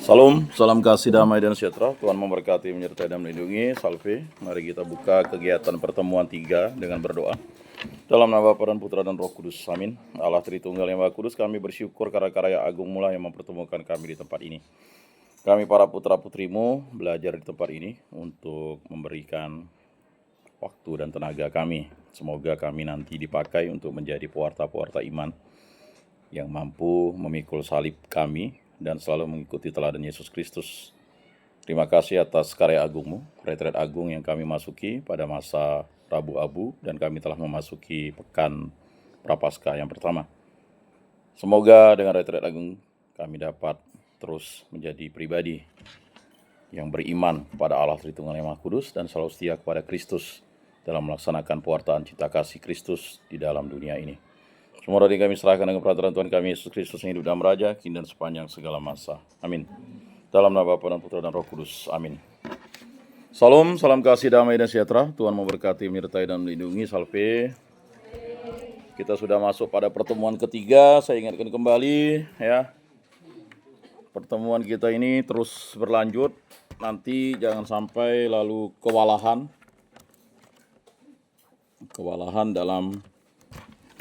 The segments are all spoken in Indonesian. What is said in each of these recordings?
Salam, salam kasih damai dan sejahtera. Tuhan memberkati, menyertai dan melindungi. Salve, mari kita buka kegiatan pertemuan 3 dengan berdoa. Dalam nama Bapa dan Putra dan Roh Kudus, amin. Allah Tritunggal yang Maha Kudus, kami bersyukur karena karya agung mula yang mempertemukan kami di tempat ini. Kami para putra-putrimu belajar di tempat ini untuk memberikan waktu dan tenaga kami. Semoga kami nanti dipakai untuk menjadi pewarta-pewarta iman yang mampu memikul salib kami dan selalu mengikuti teladan Yesus Kristus. Terima kasih atas karya agungmu, retret agung yang kami masuki pada masa Rabu Abu, dan kami telah memasuki pekan Prapaskah yang pertama. Semoga dengan retret agung kami dapat terus menjadi pribadi yang beriman pada Allah Tritunggal yang Maha Kudus dan selalu setia kepada Kristus dalam melaksanakan pewartaan cita kasih Kristus di dalam dunia ini. Semua dari kami serahkan dengan peraturan Tuhan kami Yesus Kristus yang hidup dan beraja, kini dan sepanjang segala masa. Amin. Dalam nama Bapa dan Putra dan Roh Kudus. Amin. Salam, salam kasih damai dan sejahtera. Tuhan memberkati, menyertai dan melindungi. Salve. Kita sudah masuk pada pertemuan ketiga. Saya ingatkan kembali ya. Pertemuan kita ini terus berlanjut. Nanti jangan sampai lalu kewalahan dalam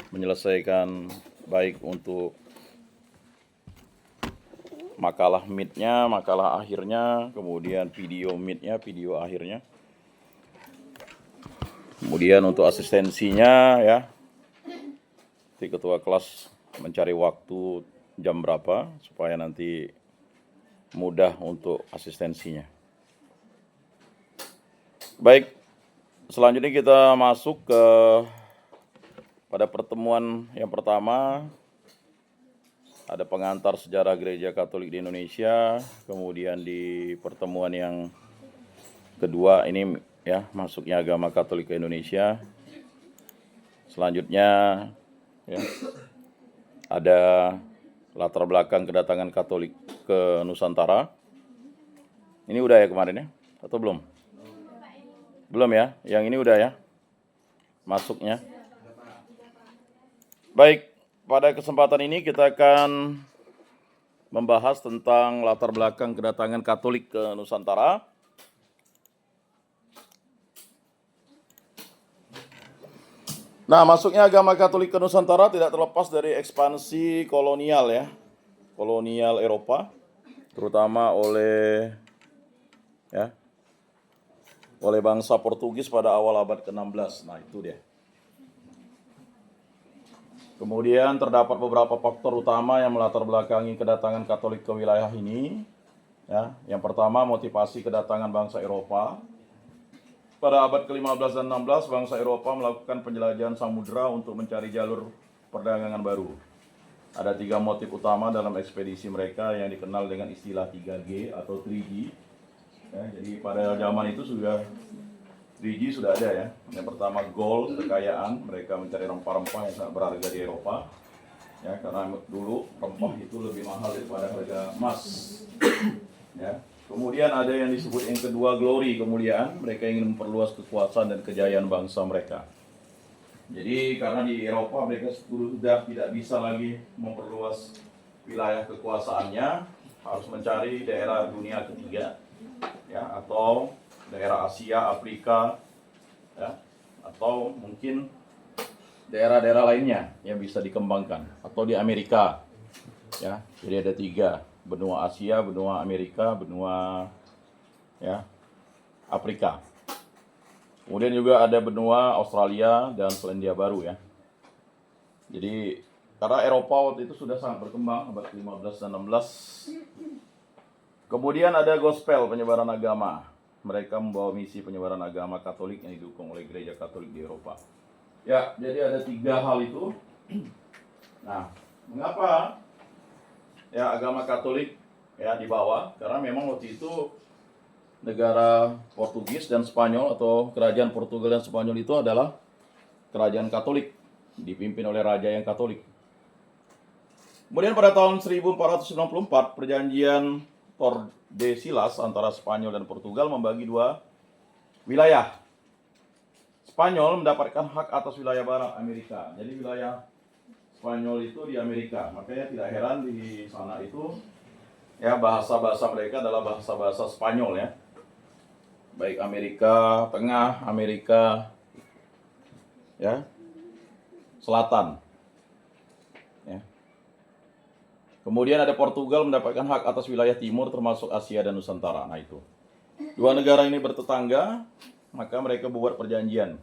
menyelesaikan baik untuk makalah meet-nya, makalah akhirnya, kemudian video meet-nya, video akhirnya. Kemudian untuk asistensinya ya. Nanti ketua kelas mencari waktu jam berapa supaya nanti mudah untuk asistensinya. Baik, selanjutnya kita masuk ke pada pertemuan yang pertama, ada pengantar sejarah Gereja Katolik di Indonesia. Kemudian di pertemuan yang kedua ini ya, masuknya agama Katolik ke Indonesia. Selanjutnya ya, ada latar belakang kedatangan Katolik ke Nusantara. Ini udah ya kemarin ya? Atau belum? Belum ya? Yang ini udah ya? Masuknya. Baik, pada kesempatan ini kita akan membahas tentang latar belakang kedatangan Katolik ke Nusantara. Nah, masuknya agama Katolik ke Nusantara tidak terlepas dari ekspansi kolonial ya. Kolonial Eropa, terutama oleh bangsa Portugis pada awal abad ke-16. Nah, itu dia. Kemudian terdapat beberapa faktor utama yang melatar belakangi kedatangan Katolik ke wilayah ini. Ya, yang pertama, motivasi kedatangan bangsa Eropa. Pada abad ke-15 dan 16, bangsa Eropa melakukan penjelajahan samudera untuk mencari jalur perdagangan baru. Ada 3 motif utama dalam ekspedisi mereka yang dikenal dengan istilah 3G atau 3G. Ya, jadi pada zaman itu 3G sudah ada ya. Yang pertama gold, kekayaan. Mereka mencari rempah-rempah yang sangat berharga di Eropa. Ya, karena dulu rempah itu lebih mahal daripada harga emas. Ya. Kemudian ada yang disebut yang kedua glory, kemuliaan. Mereka ingin memperluas kekuasaan dan kejayaan bangsa mereka. Jadi karena di Eropa mereka sudah tidak bisa lagi memperluas wilayah kekuasaannya, harus mencari daerah dunia ketiga, ya, atau daerah Asia, Afrika, ya, atau mungkin daerah-daerah lainnya yang bisa dikembangkan, atau di Amerika, ya. Jadi ada 3, benua Asia, benua Amerika, benua ya Afrika. Kemudian juga ada benua Australia dan Selandia Baru ya. Jadi karena Eropa waktu itu sudah sangat berkembang abad ke-15 dan 16. Kemudian ada gospel, penyebaran agama. Mereka membawa misi penyebaran agama Katolik yang didukung oleh Gereja Katolik di Eropa. Ya, jadi ada 3 hal itu. Nah, mengapa ya agama Katolik ya dibawa? Karena memang waktu itu negara Portugis dan Spanyol atau kerajaan Portugal dan Spanyol itu adalah kerajaan Katolik, dipimpin oleh raja yang Katolik. Kemudian pada tahun 1494 perjanjian Tordesillas antara Spanyol dan Portugal membagi 2 wilayah. Spanyol mendapatkan hak atas wilayah barat Amerika. Jadi wilayah Spanyol itu di Amerika. Makanya tidak heran di sana itu Ya, bahasa-bahasa mereka adalah bahasa-bahasa Spanyol ya. Baik Amerika Tengah, Amerika ya Selatan. Ya. Kemudian ada Portugal mendapatkan hak atas wilayah timur termasuk Asia dan Nusantara. Nah itu. Dua negara ini bertetangga, maka mereka buat perjanjian.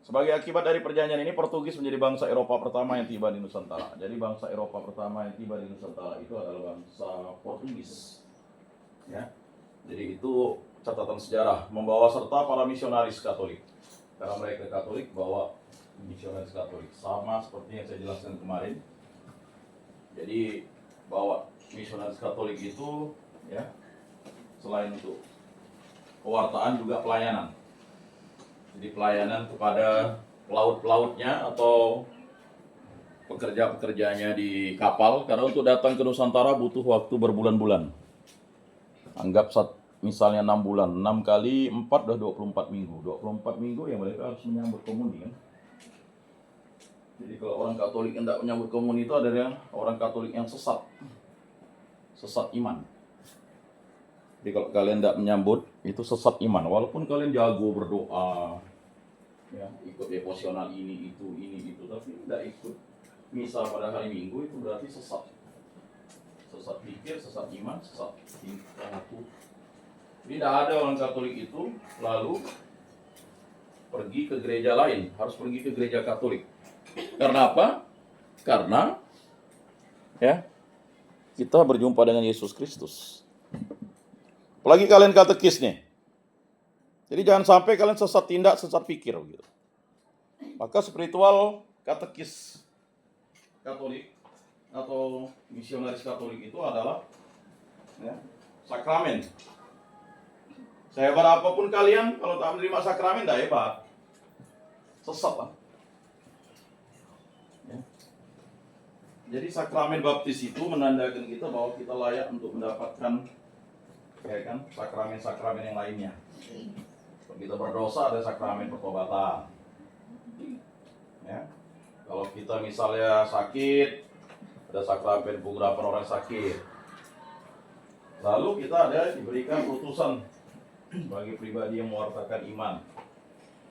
Sebagai akibat dari perjanjian ini, Portugis menjadi bangsa Eropa pertama yang tiba di Nusantara. Jadi bangsa Eropa pertama yang tiba di Nusantara itu adalah bangsa Portugis. Ya. Jadi itu catatan sejarah, membawa serta para misionaris Katolik. Karena mereka Katolik, bawa misionaris Katolik. Sama seperti yang saya jelaskan kemarin. Jadi bawa misionaris Katolik itu, ya, selain untuk pewartaan juga pelayanan. Jadi pelayanan kepada pelaut-pelautnya atau pekerja-pekerjanya di kapal, karena untuk datang ke Nusantara butuh waktu berbulan-bulan. Anggap misalnya 6 bulan, 6 kali 4 udah 24 minggu. 24 minggu ya mereka harus menyambut komuni kan. Jadi kalau orang Katolik yang tidak menyambut komuni itu adalah orang Katolik yang sesat. Sesat iman. Jadi kalau kalian tidak menyambut, itu sesat iman. Walaupun kalian jago berdoa, ya, ikut devosional ini, itu, tapi tidak ikut misal pada hari Minggu, itu berarti sesat. Sesat pikir, sesat iman, sesat tingkah. Jadi tidak ada orang Katolik itu lalu pergi ke gereja lain, harus pergi ke gereja Katolik. Karena apa? Karena ya kita berjumpa dengan Yesus Kristus. Apalagi kalian katekis nih. Jadi jangan sampai kalian sesat tindak, sesat pikir gitu. Maka spiritual katekis Katolik atau misionaris Katolik itu adalah ya, sakramen. Sehebat apapun kalian, kalau tak menerima sakramen tidak hebat. Sesat lah. Ya. Jadi sakramen baptis itu menandakan kita bahwa kita layak untuk mendapatkan ya kan, sakramen-sakramen yang lainnya. Kalau kita berdosa ada sakramen pertobatan. Ya. Kalau kita misalnya sakit, ada sakramen pengharapan orang sakit. Lalu kita ada diberikan utusan bagi pribadi yang mewartakan iman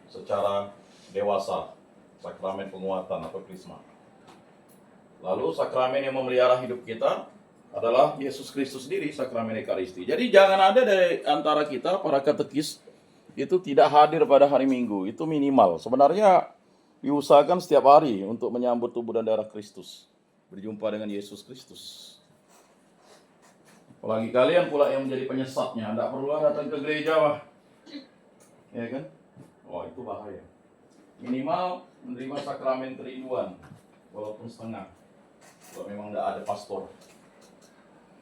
secara dewasa, sakramen penguatan atau krisma. Lalu sakramen yang memelihara hidup kita adalah Yesus Kristus sendiri, sakramen Ekaristi. Jadi jangan ada dari antara kita para katekis itu tidak hadir pada hari Minggu, itu minimal. Sebenarnya diusahakan setiap hari untuk menyambut tubuh dan darah Kristus, berjumpa dengan Yesus Kristus. Apalagi kalian pula yang menjadi penyesatnya, tidak perlu datang ke gereja, wah. Ya kan? Oh, itu bahaya. Minimal menerima sakramen kerinduan, walaupun setengah. Kalau memang tidak ada pastor.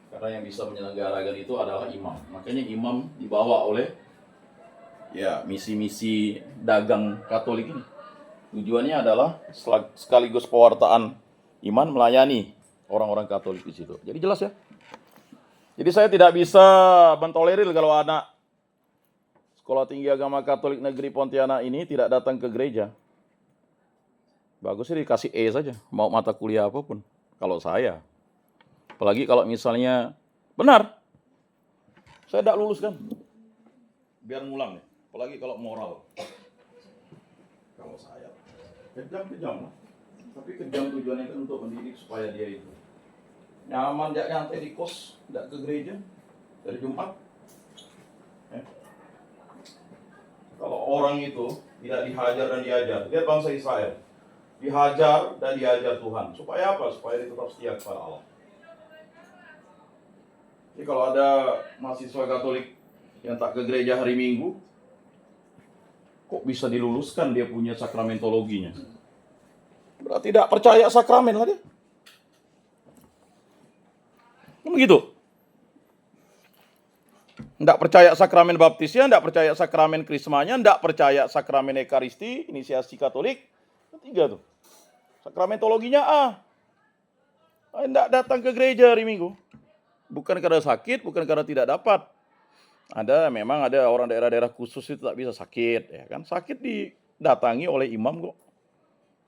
Karena yang bisa menyelenggarakan itu adalah imam. Makanya imam dibawa oleh ya misi-misi dagang Katolik ini. Tujuannya adalah sekaligus pewartaan iman, melayani orang-orang Katolik di situ. Jadi jelas ya. Jadi saya tidak bisa mentolerir kalau anak Sekolah Tinggi Agama Katolik Negeri Pontianak ini tidak datang ke gereja. Bagusnya dikasih E saja, mau mata kuliah apapun. Kalau saya. Apalagi kalau misalnya benar, saya tidak lulus kan, biar ngulang ya. Apalagi kalau moral. Kalau saya kejam lah. Tapi kejam tujuannya kan untuk mendidik supaya dia itu nyaman, tidak nyantai di kos, tidak ke gereja dari Jumat. Ya. Kalau orang itu tidak dihajar dan diajar, lihat bangsa Israel, dihajar dan diajar Tuhan. Supaya apa? Supaya dia tetap setia kepada Allah. Jadi kalau ada mahasiswa Katolik yang tak ke gereja hari Minggu, kok bisa diluluskan dia punya sakramentologinya? Berarti tidak percaya sakramen lah dia. Begitu. Tidak percaya sakramen baptisnya, tidak percaya sakramen krismanya, tidak percaya sakramen Ekaristi, inisiasi Katolik. Ketiga tuh. Sakramentologinya A. Tidak datang ke gereja hari Minggu. Bukan karena sakit, bukan karena tidak dapat. Memang ada orang daerah-daerah khusus itu tak bisa sakit, ya kan? Sakit didatangi oleh imam kok.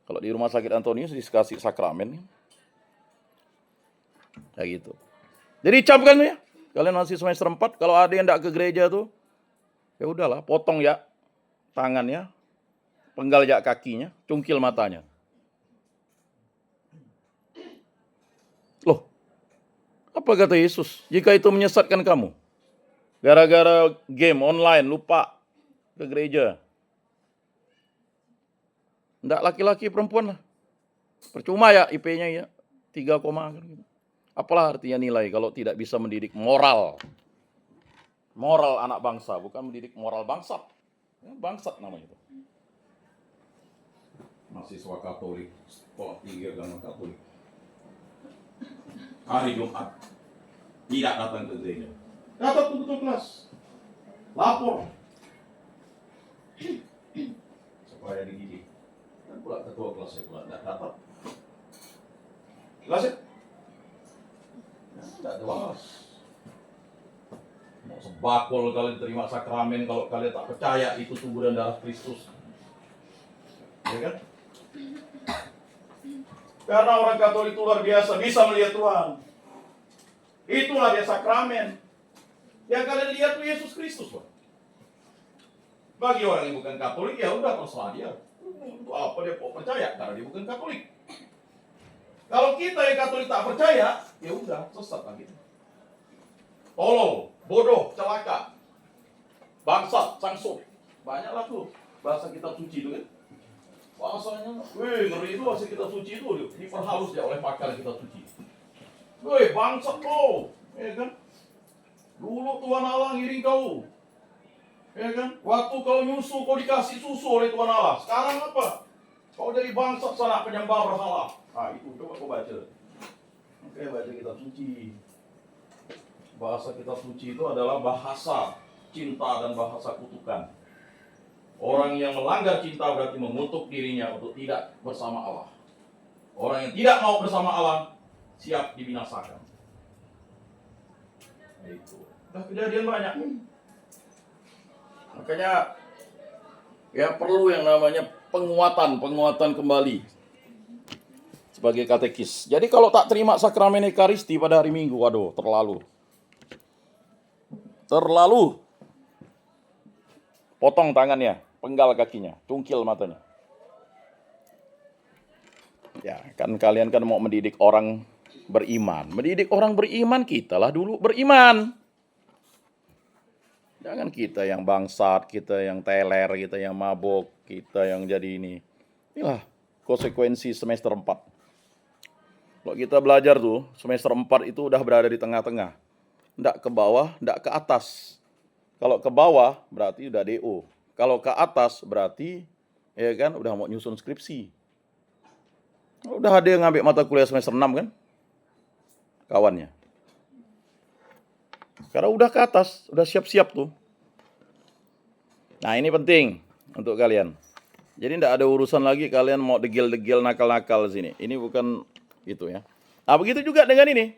Kalau di rumah sakit Antonius dikasih sakramen, kayak gitu. Jadi camkan ya. Kalian masih semester 4, kalau ada yang enggak ke gereja tuh, ya udahlah, potong ya tangannya, penggal ya kakinya, cungkil matanya. Loh, apa kata Yesus? Jika itu menyesatkan kamu, gara-gara game online, lupa ke gereja. Enggak laki-laki, perempuan lah. Percuma ya IP-nya ya, 3, gitu. Apalah artinya nilai kalau tidak bisa mendidik moral. Moral anak bangsa, bukan mendidik moral bangsat. Bangsat namanya itu. Mahasiswa Katolik, sekolah tinggi agama Katolik. Hari Jumat, tidak datang ke gereja. Datang ke kelas. Lapor. Supaya dididik. Dan pula ketua kelasnya pula tidak datang. Kelasnya? Tidak jelas. Mau sebakul kalian terima sakramen kalau kalian tak percaya itu tubuh dan darah Kristus. Ya kan? Karena orang Katolik itu luar biasa, bisa melihat Tuhan. Itulah dia sakramen. Yang kalian lihat itu Yesus Kristus, Pak. Bagi orang yang bukan Katolik, ya udah terserah dia. Untuk apa dia percaya? Karena dia bukan Katolik. Kalau kita yang Katolik tak percaya, ya udah sesat lagi. Tolol, bodoh, celaka, bangsat, sangsut. Banyaklah tuh bahasa kitab suci itu kan. Bahasanya, ngeri itu bahasa kitab suci itu diperhalus ya oleh pakar kitab suci. Bangsat kau, ya kan? Dulu Tuhan Allah ngiring kau, ya kan? Waktu kau nyusu, kau dikasih susu oleh Tuhan Allah. Sekarang apa? Kau jadi bangsat sana penyembah berhala. Nah itu coba kau baca. Oke, baca kitab suci. Bahasa kitab suci itu adalah bahasa cinta dan bahasa kutukan. Orang yang melanggar cinta berarti mengutuk dirinya untuk tidak bersama Allah. Orang yang tidak mau bersama Allah siap dibinasakan. Itu. Nah, kejadian banyak. Makanya ya perlu yang namanya penguatan kembali sebagai katekis. Jadi kalau tak terima sakramen Ekaristi pada hari Minggu, waduh, terlalu. Potong tangannya, penggal kakinya, cungkil matanya. Ya, kan kalian kan mau mendidik orang beriman. Mendidik orang beriman, kita lah dulu beriman. Jangan kita yang bangsat, kita yang teler, kita yang mabok, kita yang jadi ini. Inilah konsekuensi semester 4. Kalau kita belajar tuh, semester 4 itu udah berada di tengah-tengah. Nggak ke bawah, nggak ke atas. Kalau ke bawah berarti udah DO. Kalau ke atas berarti ya kan udah mau nyusun skripsi. Udah ada yang ngambil mata kuliah semester 6 kan? Kawannya. Karena udah ke atas, udah siap-siap tuh. Nah, ini penting untuk kalian. Jadi nggak ada urusan lagi kalian mau degil-degil nakal-nakal sini. Ini bukan itu ya. Nah, begitu juga dengan ini.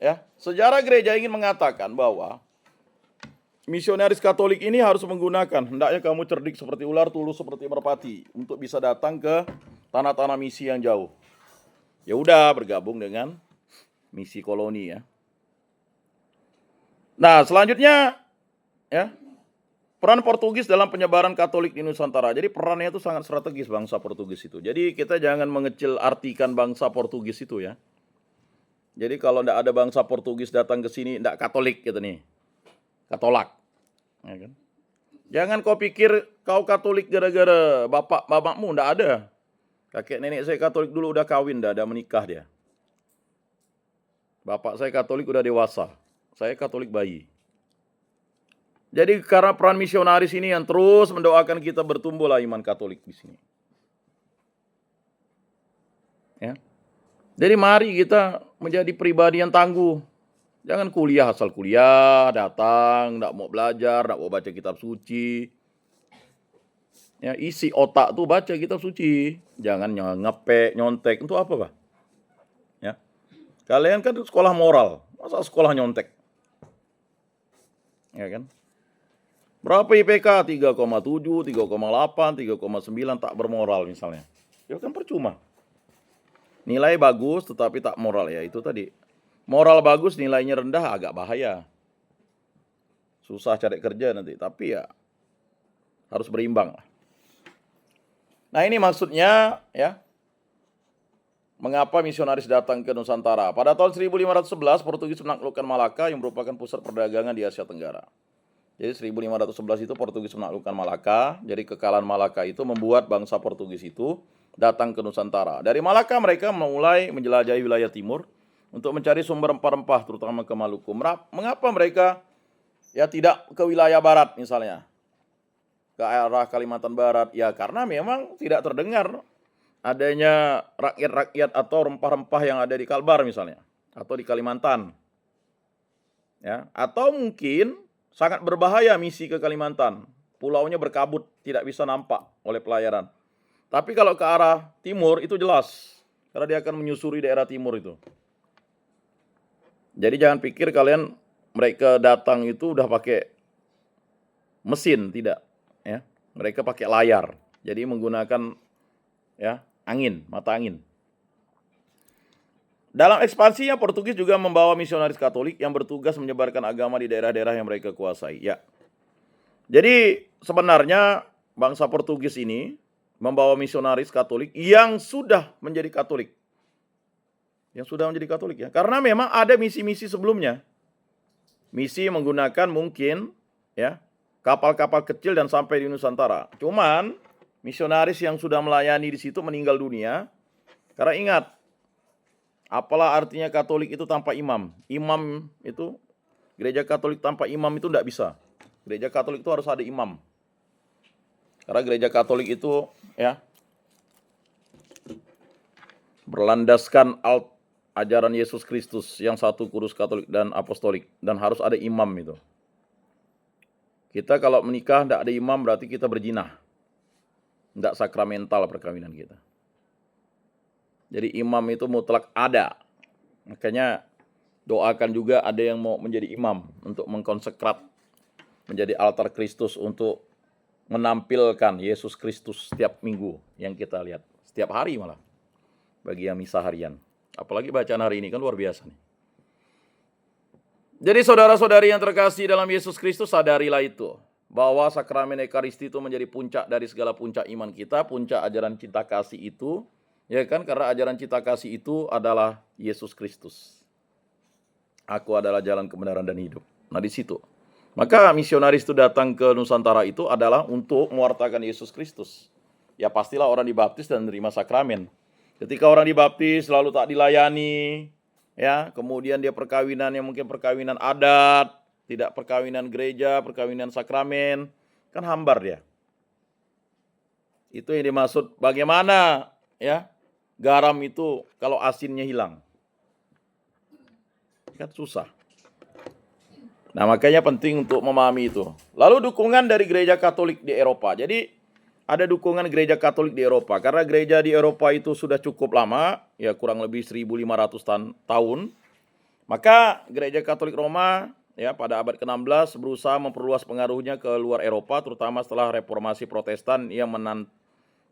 Ya, sejarah gereja ingin mengatakan bahwa misionaris Katolik ini harus menggunakan, hendaknya kamu cerdik seperti ular, tulus seperti merpati, untuk bisa datang ke tanah-tanah misi yang jauh. Ya udah, bergabung dengan misi koloni ya. Nah, selanjutnya ya, peran Portugis dalam penyebaran Katolik di Nusantara. Jadi perannya itu sangat strategis bangsa Portugis itu. Jadi kita jangan mengecil artikan bangsa Portugis itu ya. Jadi kalau tidak ada bangsa Portugis datang ke sini, tidak Katolik gitu nih. Katolak. Ya kan? Jangan kau pikir kau Katolik gara-gara bapakmu, tidak ada. Kakek nenek saya Katolik dulu udah kawin, udah menikah dia. Bapak saya Katolik udah dewasa. Saya Katolik bayi. Jadi karena peran misionaris ini yang terus mendoakan kita bertumbuhlah iman Katolik di sini. Ya. Jadi mari kita menjadi pribadi yang tangguh. Jangan kuliah asal kuliah, datang, tidak mau belajar, tidak mau baca kitab suci. Ya, isi otak tuh baca kitab suci. Jangan ngepek, nyontek. Untuk apa, Pak? Ya. Kalian kan sekolah moral, masa sekolah nyontek? Ya kan? Berapa IPK? 3,7, 3,8, 3,9 tak bermoral misalnya. Ya kan percuma. Nilai bagus tetapi tak moral ya, itu tadi. Moral bagus, nilainya rendah, agak bahaya. Susah cari kerja nanti, tapi ya harus berimbang. Nah ini maksudnya ya, mengapa misionaris datang ke Nusantara. Pada tahun 1511, Portugis menaklukkan Malaka yang merupakan pusat perdagangan di Asia Tenggara. Jadi 1511 itu Portugis menaklukkan Malaka, jadi kekalahan Malaka itu membuat bangsa Portugis itu datang ke Nusantara. Dari Malaka mereka mulai menjelajahi wilayah timur untuk mencari sumber rempah-rempah, terutama ke Maluku. Mengapa mereka ya tidak ke wilayah barat misalnya, ke arah Kalimantan Barat? Ya karena memang tidak terdengar adanya rakyat-rakyat atau rempah-rempah yang ada di Kalbar misalnya, atau di Kalimantan. Ya, atau mungkin sangat berbahaya misi ke Kalimantan. Pulaunya berkabut, tidak bisa nampak oleh pelayaran. Tapi kalau ke arah timur itu jelas, karena dia akan menyusuri daerah timur itu. Jadi jangan pikir kalian mereka datang itu udah pakai mesin, tidak. Ya, mereka pakai layar. Jadi menggunakan ya angin, mata angin. Dalam ekspansinya, Portugis juga membawa misionaris Katolik yang bertugas menyebarkan agama di daerah-daerah yang mereka kuasai. Ya. Jadi sebenarnya bangsa Portugis ini membawa misionaris Katolik yang sudah menjadi Katolik. Yang sudah menjadi Katolik ya. Karena memang ada misi-misi sebelumnya. Misi menggunakan mungkin ya kapal-kapal kecil dan sampai di Nusantara. Cuman misionaris yang sudah melayani di situ meninggal dunia. Karena ingat, apalah artinya Katolik itu tanpa imam? Imam itu, gereja Katolik tanpa imam itu tidak bisa. Gereja Katolik itu harus ada imam. Karena gereja Katolik itu ya berlandaskan ajaran Yesus Kristus yang satu kudus, Katolik dan Apostolik, dan harus ada imam itu. Kita kalau menikah tidak ada imam berarti kita berjinah. Tidak sakramental perkawinan kita. Jadi imam itu mutlak ada. Makanya doakan juga ada yang mau menjadi imam untuk mengkonsekrat menjadi altar Kristus untuk menampilkan Yesus Kristus setiap minggu yang kita lihat. Setiap hari malah. Bagi yang misa harian. Apalagi bacaan hari ini kan luar biasa nih. Jadi saudara-saudari yang terkasih dalam Yesus Kristus, sadarilah itu. Bahwa sakramen Ekaristi itu menjadi puncak dari segala puncak iman kita. Puncak ajaran cinta kasih itu. Ya kan, karena ajaran cinta kasih itu adalah Yesus Kristus. Aku adalah jalan kebenaran dan hidup. Nah di situ. Maka misionaris itu datang ke Nusantara itu adalah untuk mewartakan Yesus Kristus. Ya pastilah orang dibaptis dan menerima sakramen. Ketika orang dibaptis lalu tak dilayani, ya, kemudian dia perkawinan yang mungkin perkawinan adat, tidak perkawinan gereja, perkawinan sakramen, kan hambar dia. Itu yang dimaksud bagaimana ya garam itu kalau asinnya hilang. Kan susah. Nah, makanya penting untuk memahami itu. Lalu dukungan dari gereja Katolik di Eropa. Jadi ada dukungan gereja Katolik di Eropa. Karena gereja di Eropa itu sudah cukup lama, ya kurang lebih 1500 tahun. Maka gereja Katolik Roma ya pada abad ke-16 berusaha memperluas pengaruhnya ke luar Eropa, terutama setelah reformasi Protestan yang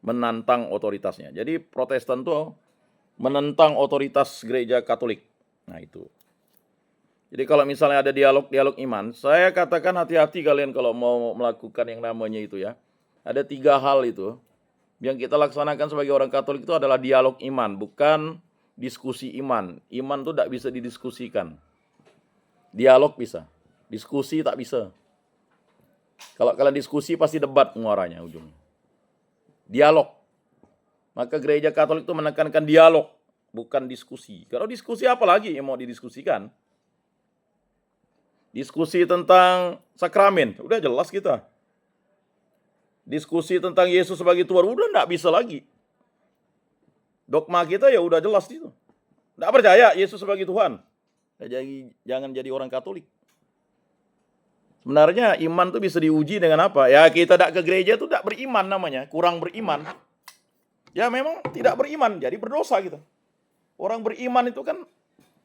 menantang otoritasnya. Jadi Protestan itu menentang otoritas gereja Katolik. Nah itu. Jadi kalau misalnya ada dialog iman, saya katakan hati-hati kalian kalau mau melakukan yang namanya itu ya. Ada 3 hal itu yang kita laksanakan sebagai orang Katolik itu adalah dialog iman, bukan diskusi iman. Iman itu tidak bisa didiskusikan. Dialog bisa, diskusi tak bisa. Kalau kalian diskusi pasti debat muaranya ujungnya. Dialog. Maka gereja Katolik itu menekankan dialog, bukan diskusi. Kalau diskusi apa lagi yang mau didiskusikan? Diskusi tentang sakramen, udah jelas kita. Diskusi tentang Yesus sebagai Tuhan, udah enggak bisa lagi. Dogma kita ya udah jelas itu. Enggak percaya Yesus sebagai Tuhan. Jangan jadi orang Katolik. Sebenarnya iman tuh bisa diuji dengan apa? Ya kita tidak ke gereja tuh tidak beriman namanya, kurang beriman. Ya memang tidak beriman, jadi berdosa gitu. Orang beriman itu kan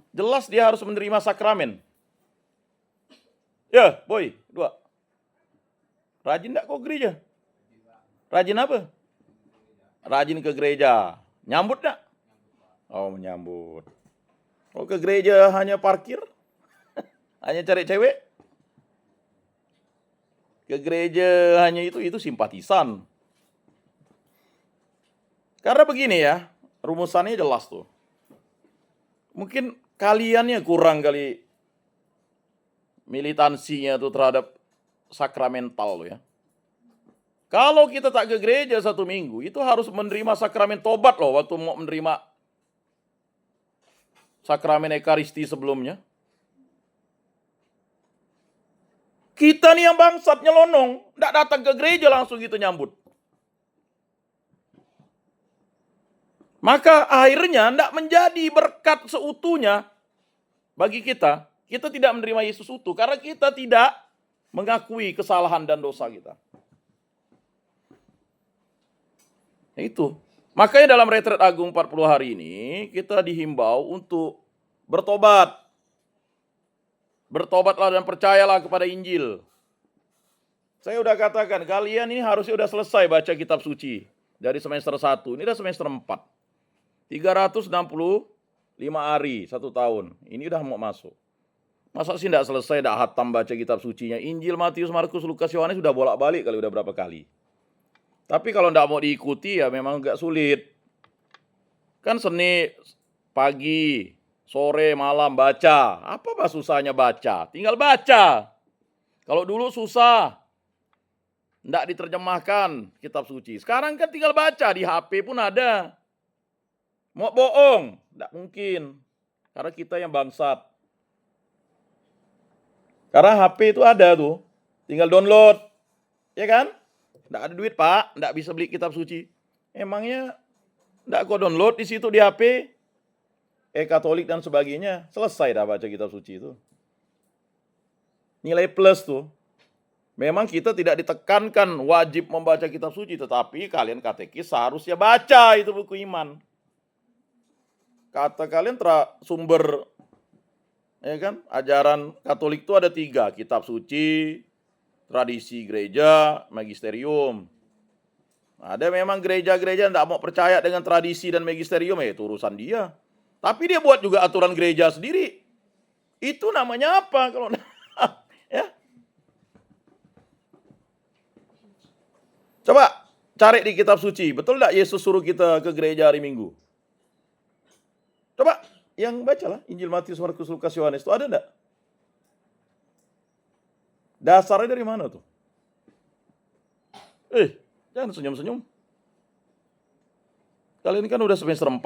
jelas dia harus menerima sakramen. Ya, boy, 2. Rajin enggak kok gereja? Rajin apa? Rajin ke gereja. Nyambut enggak? Oh, menyambut. Kalau ke gereja hanya parkir, hanya cari cewek, ke gereja hanya itu simpatisan. Karena begini ya, rumusannya jelas tuh. Mungkin kaliannya kurang kali militansinya tuh terhadap sakramental loh ya. Kalau kita tak ke gereja 1 minggu, itu harus menerima sakramen tobat loh waktu mau menerima sakramen Ekaristi sebelumnya. Kita nih yang bangsat nyelonong, nggak datang ke gereja langsung gitu nyambut. Maka akhirnya nggak menjadi berkat seutuhnya bagi kita. Kita tidak menerima Yesus utuh karena kita tidak mengakui kesalahan dan dosa kita. Itu. Makanya dalam retret agung 40 hari ini kita dihimbau untuk bertobat. Bertobatlah dan percayalah kepada Injil. Saya udah katakan kalian ini harusnya udah selesai baca kitab suci dari semester 1. Ini udah semester 4. 365 hari 1 tahun. Ini udah mau masuk. Masa sih enggak selesai, enggak hatam baca kitab sucinya. Injil, Matius, Markus, Lukas, Yohanes sudah bolak-balik kali udah berapa kali. Tapi kalau enggak mau diikuti ya memang agak sulit. Kan Senin, pagi, sore, malam baca. Apa bah susahnya baca? Tinggal baca. Kalau dulu susah. Enggak diterjemahkan kitab suci. Sekarang kan tinggal baca, di HP pun ada. Mau bohong? Enggak mungkin. Karena kita yang bangsat. Karena HP itu ada tuh. Tinggal download. Ya kan? Enggak ada duit, Pak. Enggak bisa beli kitab suci. Emangnya enggak kok download di situ di HP? Katolik dan sebagainya. Selesai dah baca kitab suci itu. Nilai plus tuh. Memang kita tidak ditekankan wajib membaca kitab suci. Tetapi kalian katekis seharusnya baca itu buku iman. Kata kalian sumber ya kan, ajaran Katolik itu ada 3, kitab suci, tradisi gereja, magisterium. Ada memang gereja-gereja tidak mau percaya dengan tradisi dan magisterium, itu urusan dia. Tapi dia buat juga aturan gereja sendiri. Itu namanya apa kalau ya? Coba cari di kitab suci, betul enggak Yesus suruh kita ke gereja hari Minggu? Coba yang bacalah Injil, Matius, Markus, Lukas, Yohanes itu ada enggak? Dasarnya dari mana tuh? Jangan senyum-senyum. Kalian kan udah semester 4.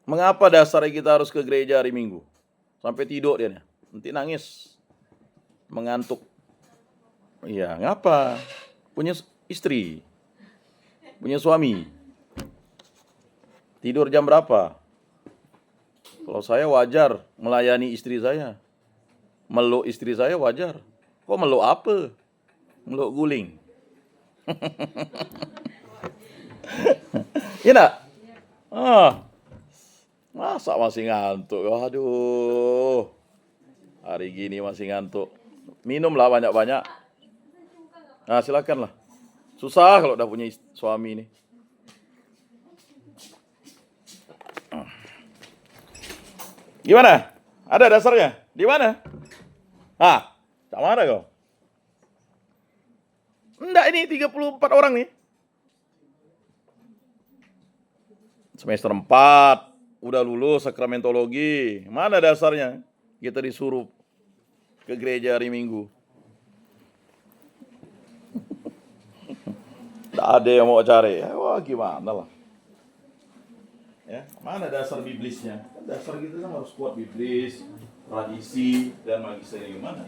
Mengapa dasarnya kita harus ke gereja hari Minggu? Sampai tidur dia nih. Nanti nangis. Mengantuk. Iya, ngapa? Punya istri. Punya suami. Tidur jam berapa? Kalau saya wajar melayani istri saya. Meluk istri saya wajar. Kok meluk apa? Meluk guling. Iya enggak? Masa masih ngantuk? Aduh. Hari gini masih ngantuk. Minumlah banyak-banyak. Nah, silakanlah. Susah kalau udah punya suami ini. Gimana? Ada dasarnya? Di mana? Tak mana kau? Enggak, ini 34 orang nih. Semester 4, udah lulus sakramentologi. Mana dasarnya? Kita disuruh ke gereja hari Minggu. Enggak ada yang mau cari. Wah, gimana lah. Ya, mana dasar biblisnya? Dasar kita kan harus kuat biblis, tradisi, dan magisterium. Mana?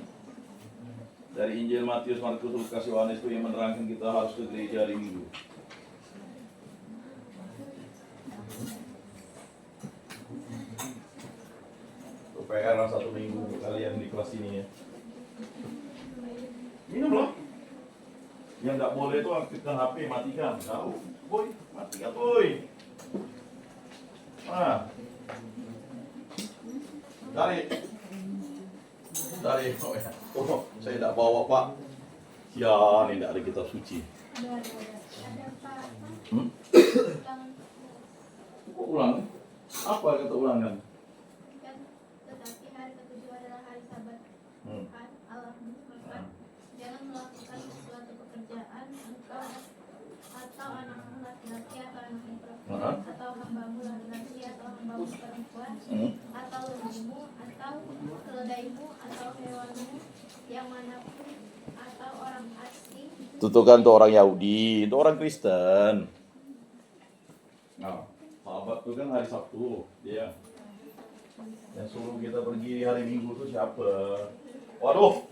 Dari Injil, Matius, Markus, Lukas, Yohanes itu yang menerangkan kita harus ke gereja hari Minggu. Itu PR 1 minggu kalian di kelas ini ya. Minum loh. Yang nggak boleh itu aktifkan HP, matikan. Tahu? Boy, matikan boy. Dari saya tidak bawa Pak. Ya, ini tidak ada kitab suci. Kok ulang? Apa kata ulangan? anakmu laki-laki atau anakmu perempuan, Heeh. atau hambamu laki-laki atau hambamu perempuan, atau lembumu, atau keledaimu, atau hewanmu yang manapun, atau orang asing. Itu kan tuh orang Yahudi, itu orang Kristen. Nah, sahabat itu kan hari Sabtu, dia yang suruh kita pergi hari Minggu itu siapa? Waduh,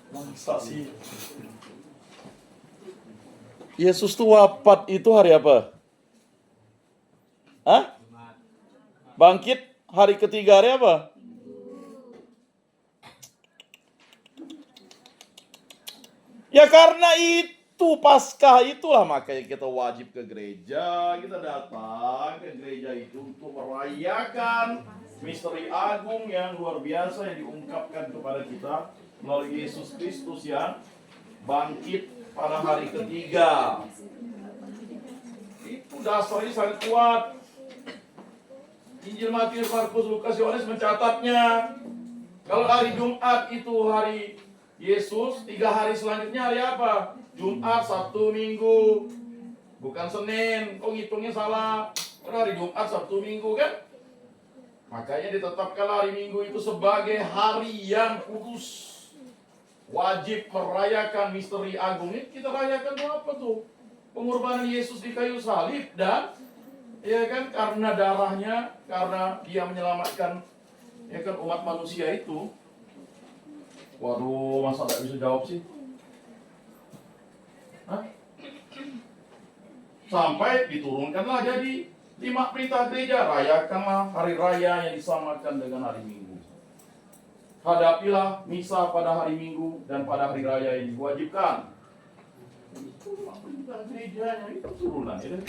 masa sih? Yesus tuh wafat itu hari apa? Hah? Bangkit hari ketiga hari apa? Ya karena itu Paskah itulah makanya kita wajib ke gereja, kita datang ke gereja itu untuk merayakan misteri agung yang luar biasa yang diungkapkan kepada kita melalui Yesus Kristus yang bangkit pada hari ketiga. Itu dasarnya sangat kuat. Injil Matius, Markus, Lukas, Yohanes mencatatnya. Kalau hari Jumat itu hari Yesus, 3 hari selanjutnya hari apa? Jumat, Sabtu, Minggu. Bukan Senin. Kok ngitungnya salah? Karena hari Jumat, Sabtu, Minggu kan? Makanya ditetapkan hari Minggu itu sebagai hari yang kudus. Wajib merayakan misteri agung. Ini kita rayakan tuh apa tuh? Pengorbanan Yesus di kayu salib dan ya kan karena darahnya, karena dia menyelamatkan ya kan umat manusia itu. Waduh, masa gak bisa jawab sih? Hah? Sampai diturunkanlah jadi 5 perintah gereja. Rayakanlah hari raya yang disamakan dengan hari Minggu. Hadapilah misa pada hari Minggu dan pada hari raya yang diwajibkan. Itu 5 perintah gerejanya, itu turunan ya.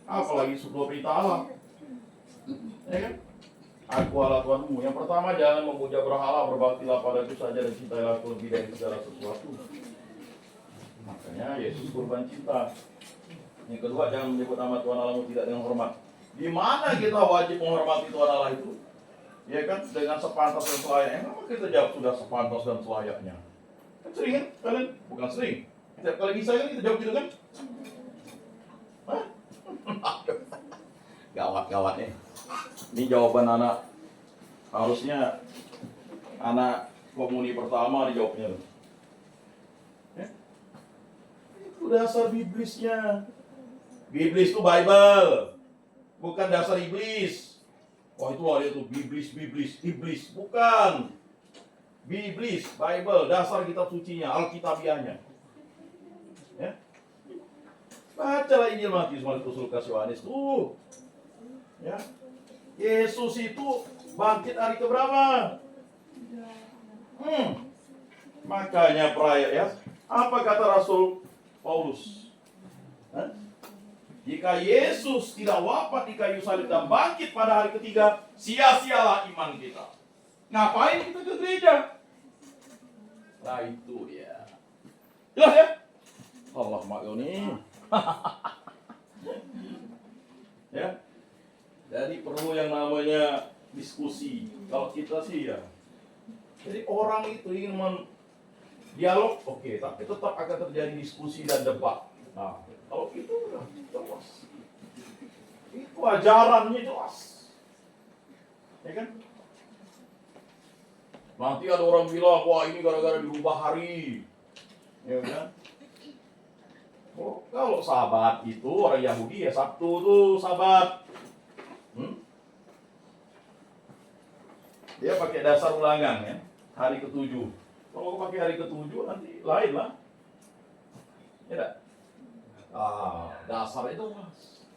Apalagi 10 perintah Allah. Ya kan? Aku Allah Tuhanmu. Yang pertama, jangan memuja berhala, berbaktilah padaku saja dan cintailah aku lebih dari segala sesuatu. Makanya Yesus kurban cinta. Yang kedua, jangan menyebut nama Tuhan Allahmu tidak dengan hormat. Di mana kita wajib menghormati Tuhan Allah itu? Ya kan, dengan sepantas dan selayaknya. Kenapa kita jawab sudah sepantas dan selayaknya? Kan sering kan? Kalian bukan sering. Setiap kali bisa kan kita jawab gitu kan? Hah? Gawat-gawat nih. Ini jawaban anak, harusnya anak komuni pertama dijawabnya. Ya? Itu dasar biblisnya. Biblis itu Bible, bukan dasar iblis. Wah itu ada tuh iblis, bukan. Biblis, Bible, dasar kitab sucinya, Alkitabiahnya. Ya? Bacalah Injil Matius, Markus, Lukas, Yohanes tuh. Ya. Yesus itu bangkit hari keberapa? Makanya perayaan ya. Apa kata Rasul Paulus? Hah? Jika Yesus tidak wafat di kayu salib dan bangkit pada hari ketiga, sia-sialah iman kita. Ngapain kita ke gereja? Nah itu dia. Jelas ya? Allah maklumi. Ya. Jadi perlu yang namanya diskusi. Kalau kita sih ya. Jadi orang itu ingin dialog, oke, tapi tetap akan terjadi diskusi dan debat. Nah, kalau itu udah jelas. Itu ajarannya jelas. Ya kan? Nanti ada orang bilang, wah ini gara-gara dirubah hari. Ya kan? Oh, kalau Sabat itu orang Yahudi ya Sabtu tuh Sabat. Dia pakai dasar ulangan ya, hari ke-7. Kalau pakai hari ke-7 nanti lain lah. Ya enggak? Dasar itu mas.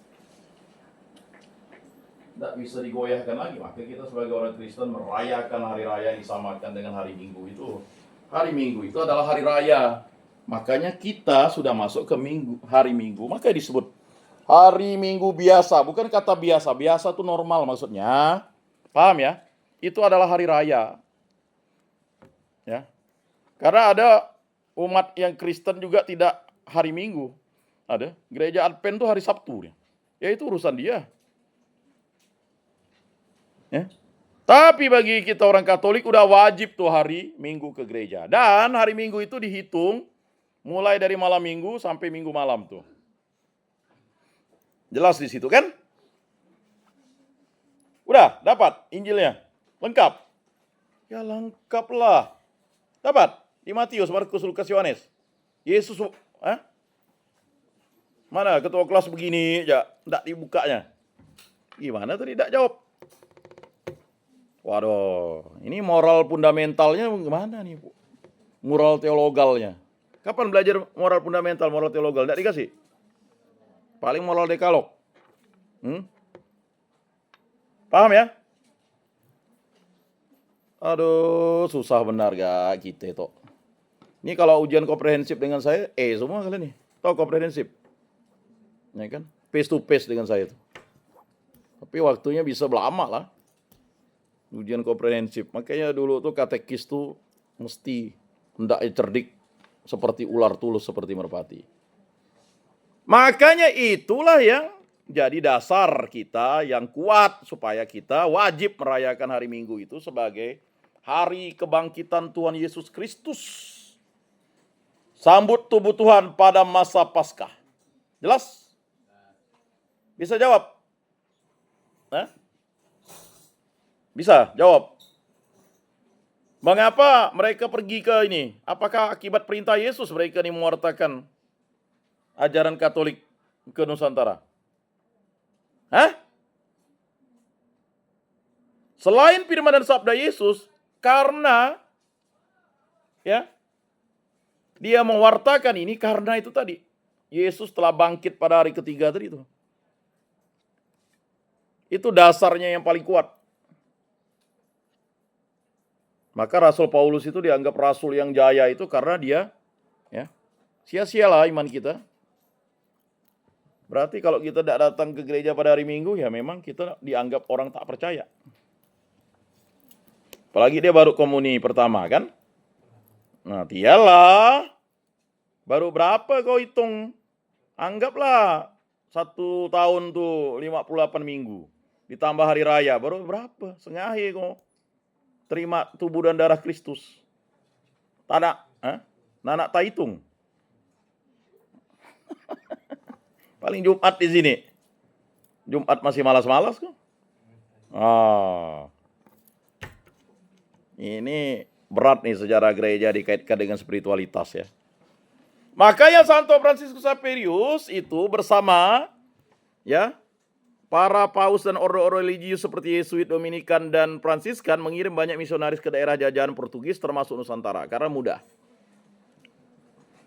Tidak bisa digoyahkan lagi. Maka kita sebagai orang Kristen merayakan hari raya yang disamakan dengan hari Minggu itu. Hari Minggu itu adalah hari raya. Makanya kita sudah masuk ke hari Minggu. Makanya disebut hari Minggu biasa. Bukan kata biasa. Biasa itu normal maksudnya. Paham ya? Itu adalah hari raya. Ya. Karena ada umat yang Kristen juga tidak hari Minggu. Ada. Gereja Advent itu hari Sabtu. Ya itu urusan dia. Ya. Tapi bagi kita orang Katolik udah wajib tuh hari Minggu ke gereja. Dan hari Minggu itu dihitung Mulai dari malam minggu sampai minggu malam tuh. Jelas di situ kan? Udah, dapat Injilnya. Lengkap. Ya lengkap lah. Dapat di Matius, Markus, Lukas, Yohanes. Yesus, mana ketua kelas begini aja, enggak dibukanya. Gimana tadi enggak jawab? Waduh, ini moral fundamentalnya gimana nih, Bu? Moral teologalnya. Kapan belajar moral fundamental, moral teologal? Enggak dikasih. Paling moral dekalog. Paham ya? Aduh, susah benar gak kita itu. Ini kalau ujian komprehensif dengan saya, semua kalian nih. Tahu komprehensif? Ya kan? Face to face dengan saya itu. Tapi waktunya bisa lama lah. Ujian komprehensif. Makanya dulu tuh katekis tuh mesti hendak cerdik seperti ular tulus seperti merpati. Makanya itulah yang jadi dasar kita yang kuat supaya kita wajib merayakan hari Minggu itu sebagai hari kebangkitan Tuhan Yesus Kristus. Sambut tubuh Tuhan pada masa Paskah. Jelas? Bisa jawab? Bisa jawab. Mengapa mereka pergi ke ini? Apakah akibat perintah Yesus mereka ini mewartakan ajaran Katolik ke Nusantara? Selain firman dan sabda Yesus, karena dia mewartakan ini karena itu tadi. Yesus telah bangkit pada hari ketiga tadi itu. Itu dasarnya yang paling kuat. Maka Rasul Paulus itu dianggap rasul yang jaya itu karena dia sia-sialah iman kita. Berarti kalau kita tidak datang ke gereja pada hari Minggu, ya memang kita dianggap orang tak percaya. Apalagi dia baru komuni pertama kan. Nah dialah, baru berapa kau hitung? Anggaplah 1 tahun tuh 58 minggu. Ditambah hari raya, baru berapa? Sengahe kau terima tubuh dan darah Kristus. Nanak tak hitung. Paling Jumat di sini. Jumat masih malas-malas kok. Ini berat nih sejarah gereja dikaitkan dengan spiritualitas ya. Makanya Santo Fransiskus Xaverius itu bersama para paus dan ordo religius seperti Yesuit, Dominikan, dan Fransiskan mengirim banyak misionaris ke daerah jajahan Portugis termasuk Nusantara karena mudah.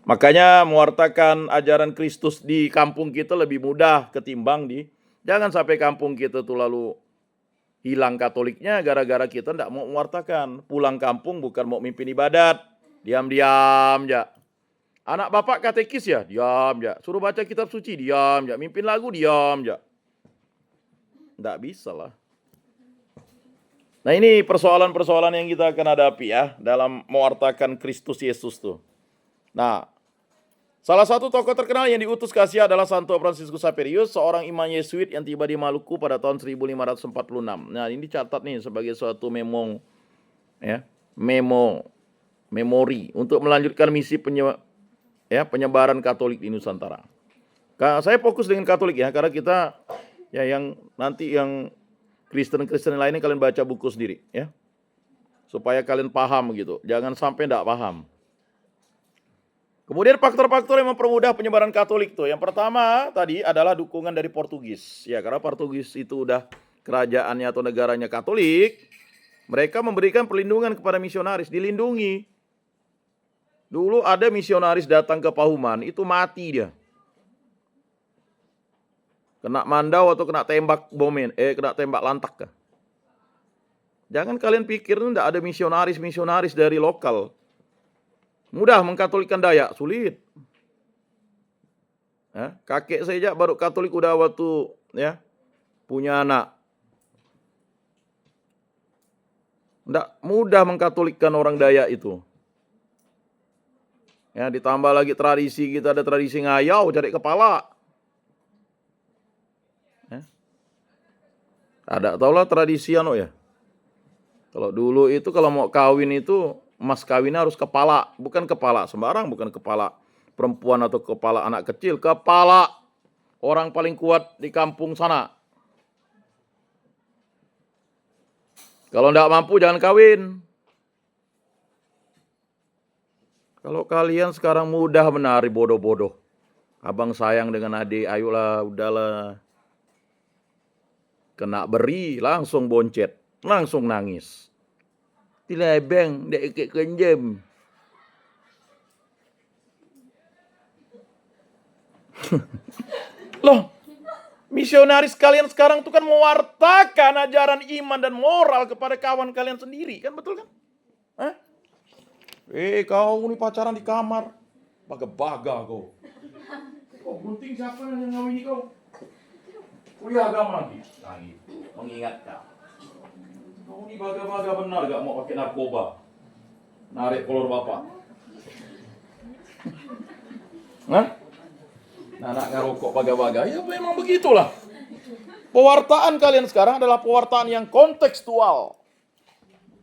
Makanya mewartakan ajaran Kristus di kampung kita lebih mudah ketimbang jangan sampai kampung kita tuh lalu hilang Katoliknya gara-gara kita tidak mau mewartakan. Pulang kampung bukan mau mimpin ibadat, diam-diam aja. Anak bapak katekis ya, diam aja. Suruh baca kitab suci, diam aja. Mimpin lagu, diam aja. Tidak bisa lah. Nah ini persoalan-persoalan yang kita akan hadapi ya dalam mewartakan Kristus Yesus tuh. Nah, salah satu tokoh terkenal yang diutus ke Asia adalah Santo Fransiskus Xaverius, seorang imam Yesuit yang tiba di Maluku pada tahun 1546. Nah ini dicatat nih sebagai suatu memori untuk melanjutkan misi penyebaran Katolik di Nusantara. Saya fokus dengan Katolik ya, karena kita yang Kristen-Kristen lainnya kalian baca buku sendiri ya. Supaya kalian paham gitu. Jangan sampai tidak paham. Kemudian faktor-faktor yang mempermudah penyebaran Katolik tuh. Yang pertama tadi adalah dukungan dari Portugis. Ya, karena Portugis itu udah kerajaannya atau negaranya Katolik, mereka memberikan perlindungan kepada misionaris, dilindungi. Dulu ada misionaris datang ke Pahuman, itu mati dia. Kena mandau atau kena tembak kena tembak lantak kah? Jangan kalian pikir itu tidak ada misionaris dari lokal. Mudah mengkatolikkan Dayak, sulit. Kakek saya baru Katolik udah waktu punya anak. Tidak mudah mengkatolikkan orang Dayak itu. Ya, ditambah lagi tradisi kita ada tradisi ngayau cari kepala. Ada tau lah tradisi ya. Kalau dulu itu kalau mau kawin itu mas kawinnya harus kepala, bukan kepala sembarang, bukan kepala perempuan atau kepala anak kecil, kepala orang paling kuat di kampung sana. Kalau tidak mampu jangan kawin. Kalau kalian sekarang mudah menari bodoh-bodoh. Abang sayang dengan adik, ayolah, udahlah. Kena beri, langsung boncet, langsung nangis. Tilebeng, dek ikut kenjem. Loh, misionaris kalian sekarang itu kan mewartakan ajaran iman dan moral kepada kawan kalian sendiri, kan betul kan? Hah? Kau nih pacaran di kamar, baga-baga kau. Kau gunting siapa yang ngawini kau? Kuliah agama lagi, mengingatkan. Kau nih baga-baga benar gak mau pakai narkoba, narik kolor bapak. Hah? Anak ngerokok baga-baga, ya memang begitulah. Pewartaan kalian sekarang adalah pewartaan yang kontekstual.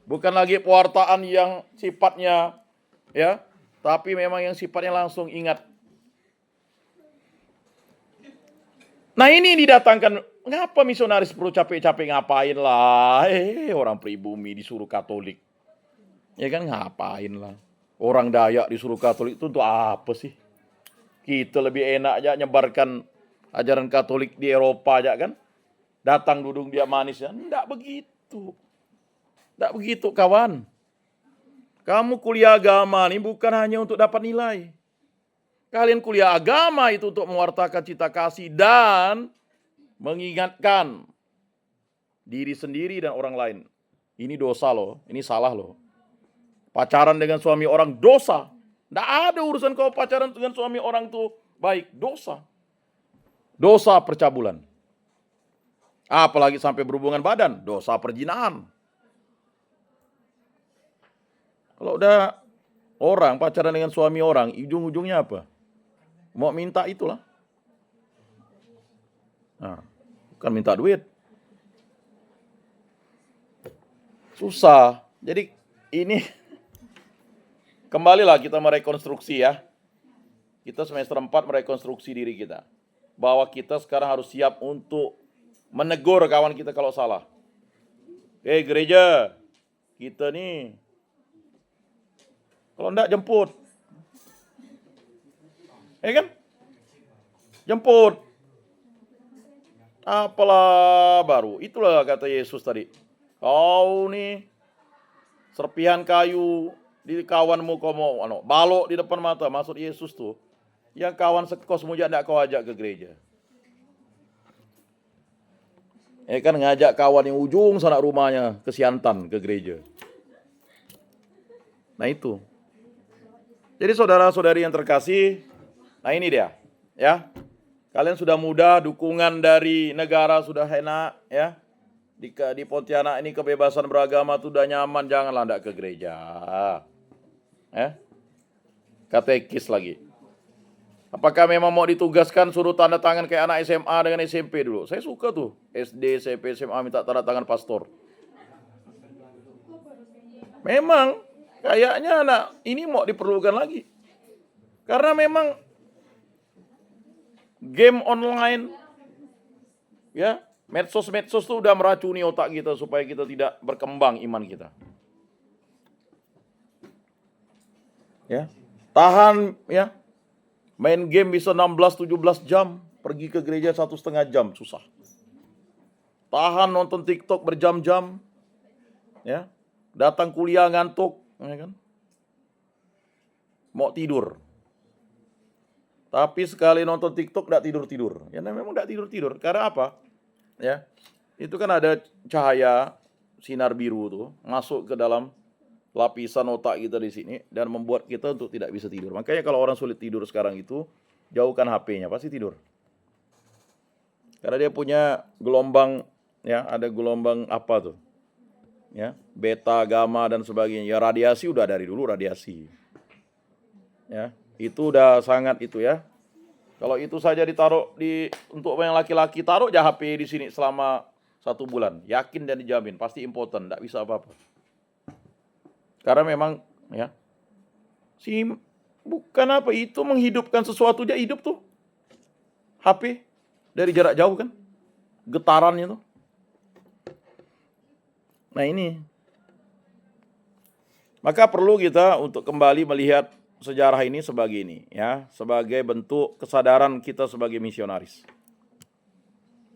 Bukan lagi pewartaan yang sifatnya ya, tapi memang yang sifatnya langsung ingat. Nah ini didatangkan, ngapa misionaris perlu capek-capek ngapain lah? Orang pribumi disuruh Katolik. Ya kan ngapain lah. Orang Dayak disuruh Katolik itu untuk apa sih? Kita lebih enak aja nyebarkan ajaran Katolik di Eropa aja kan. Datang dudung dia manis ya. Enggak begitu. Enggak begitu kawan. Kamu kuliah agama ini bukan hanya untuk dapat nilai. Kalian kuliah agama itu untuk mewartakan cita kasih dan mengingatkan diri sendiri dan orang lain. Ini dosa loh, ini salah loh. Pacaran dengan suami orang dosa. Tidak ada urusan kau pacaran dengan suami orang tuh baik, dosa. Dosa percabulan. Apalagi sampai berhubungan badan, dosa perzinahan. Kalau udah orang pacaran dengan suami orang, ujung-ujungnya apa? Mau minta itulah. Nah, bukan minta duit. Susah. Jadi ini kembalilah kita merekonstruksi ya. Kita semester 4 merekonstruksi diri kita. Bahwa kita sekarang harus siap untuk menegur kawan kita kalau salah. Gereja, kita nih kalau enggak jemput. Kan? Jemput. Apalah baru. Itulah kata Yesus tadi. Kau nih serpihan kayu di kawanmu kau mau balok di depan mata. Maksud Yesus tuh, yang kawan sekosmu tidak kau ajak ke gereja. Kan ngajak kawan yang ujung sana rumahnya ke Siantan ke gereja. Nah itu. Jadi saudara-saudari yang terkasih, nah ini dia, ya. Kalian sudah muda, dukungan dari negara sudah enak, ya. Di Pontianak ini kebebasan beragama itu udah nyaman, janganlah ndak ke gereja. Ya. Katekis lagi. Apakah memang mau ditugaskan suruh tanda tangan kayak anak SMA dengan SMP dulu? Saya suka tuh, SD, SMP, SMA minta tanda tangan pastor. Memang kayaknya anak ini mau diperlukan lagi. Karena memang game online, ya, medsos tuh udah meracuni otak kita supaya kita tidak berkembang iman kita. Ya, tahan ya. Main game bisa 16-17 jam, pergi ke gereja 1,5 jam, susah. Tahan nonton TikTok berjam-jam, ya. Datang kuliah ngantuk, ya kan? Mau tidur. Tapi sekali nonton TikTok enggak tidur-tidur. Ya memang enggak tidur-tidur. Karena apa? Ya. Itu kan ada cahaya sinar biru tuh masuk ke dalam lapisan otak kita di sini dan membuat kita untuk tidak bisa tidur. Makanya kalau orang sulit tidur sekarang itu, jauhkan HP-nya, pasti tidur. Karena dia punya gelombang, ya, ada gelombang apa tuh? Ya, beta, gamma dan sebagainya. Ya radiasi udah dari dulu radiasi. Ya, itu udah sangat itu ya. Kalau itu saja ditaruh untuk yang laki-laki, taruh aja HP di sini selama 1 bulan. Yakin dan dijamin, pasti impoten, enggak bisa apa-apa. Karena memang ya Bukan apa, itu menghidupkan sesuatu, dia hidup tuh. HP dari jarak jauh kan, getarannya tuh. Nah ini, maka perlu kita untuk kembali melihat sejarah ini sebagai ini, ya, sebagai bentuk kesadaran kita sebagai misionaris.